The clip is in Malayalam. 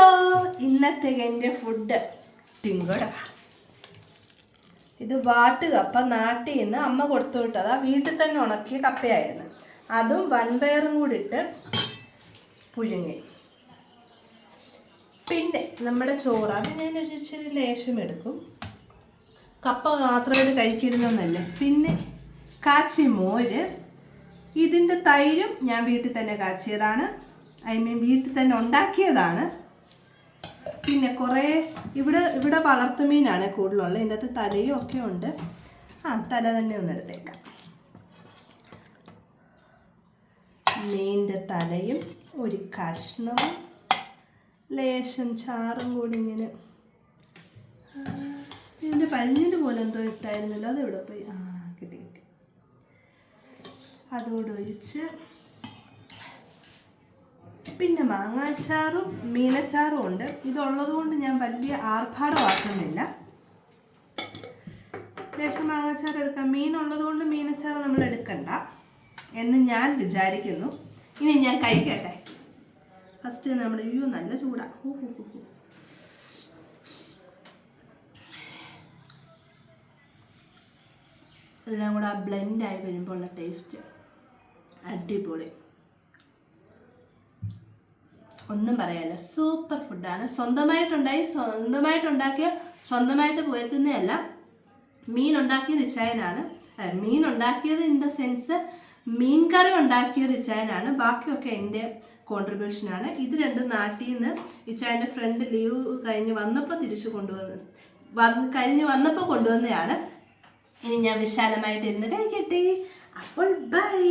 ഹലോ, ഇന്നത്തെ എൻ്റെ ഫുഡ് ടിങ്കട. ഇത് വാട്ടുകപ്പ നാട്ടിൽ നിന്ന് അമ്മ കൊടുത്തു വിട്ടതാ. വീട്ടിൽ തന്നെ ഉണക്കിയ കപ്പയായിരുന്നു. അതും വൻപയറും കൂടി ഇട്ട് പുഴുങ്ങി. പിന്നെ നമ്മുടെ ചോറ്, അത് ഞാനൊരു ഇച്ചിരി ലേശം എടുക്കും. കപ്പ മാത്രമായിട്ട് കഴിക്കരുതെന്നല്ല. പിന്നെ കാച്ചി മോര്. ഇതിൻ്റെ തൈരും ഞാൻ വീട്ടിൽ തന്നെ കാച്ചിയതാണ്. വീട്ടിൽ തന്നെ ഉണ്ടാക്കിയതാണ്. പിന്നെ കുറേ ഇവിടെ വളർത്തുമീനാണ് കൂടുതലുള്ളത്. ഇതിൻ്റെ അകത്ത് തലയും ഒക്കെ ഉണ്ട്. തല തന്നെ ഒന്ന് എടുത്തേക്കാം. മീനിൻ്റെ തലയും ഒരു കഷ്ണവും ലേശം ചാറും കൂടി ഇങ്ങനെ. ഇതിൻ്റെ പല്ലിന് പോലെ എന്തോ ഇട്ടായിരുന്നല്ലോ, അതെവിടെ പോയി? കിട്ടി. അതോടെ ഒഴിച്ച് പിന്നെ മാങ്ങാച്ചാറും മീനച്ചാറും ഉണ്ട്. ഇതുള്ളത് കൊണ്ട് ഞാൻ വലിയ ആർഭാടമാക്കുന്നില്ല. ലേശം മാങ്ങാച്ചാർ എടുക്കാം. മീനുള്ളത് കൊണ്ട് മീനച്ചാറ് നമ്മൾ എടുക്കണ്ട എന്ന് ഞാൻ വിചാരിക്കുന്നു. ഇനി ഞാൻ കഴിക്കട്ടെ. ഫസ്റ്റ് നമ്മൾ നല്ല ചൂടാ. എല്ലാം കൂടെ ബ്ലെൻഡായി വരുമ്പോൾ ഉള്ള ടേസ്റ്റ് അടിപൊളി. ഒന്നും പറയാനില്ല, സൂപ്പർ ഫുഡാണ്. സ്വന്തമായിട്ടുണ്ടാക്കിയ സ്വന്തമായിട്ട് പോയെത്തുന്നതല്ല. മീൻ ഉണ്ടാക്കിയത് ഇച്ചായനാണ്. മീൻ ഉണ്ടാക്കിയത് ഇൻ ദ സെൻസ് മീൻ കറി ഉണ്ടാക്കിയത് ഇച്ചായനാണ്. ബാക്കിയൊക്കെ എൻ്റെ കോൺട്രിബ്യൂഷനാണ്. ഇത് രണ്ടും നാട്ടിൽ നിന്ന് ഇച്ചായൻ്റെ ഫ്രണ്ട് ലീവ് കഴിഞ്ഞ് വന്നപ്പോൾ കൊണ്ടുവന്നതാണ്. ഇനി ഞാൻ വിശാലമായിട്ട് ഇരുന്ന് കഴിക്കട്ടെ. അപ്പോൾ ബൈ.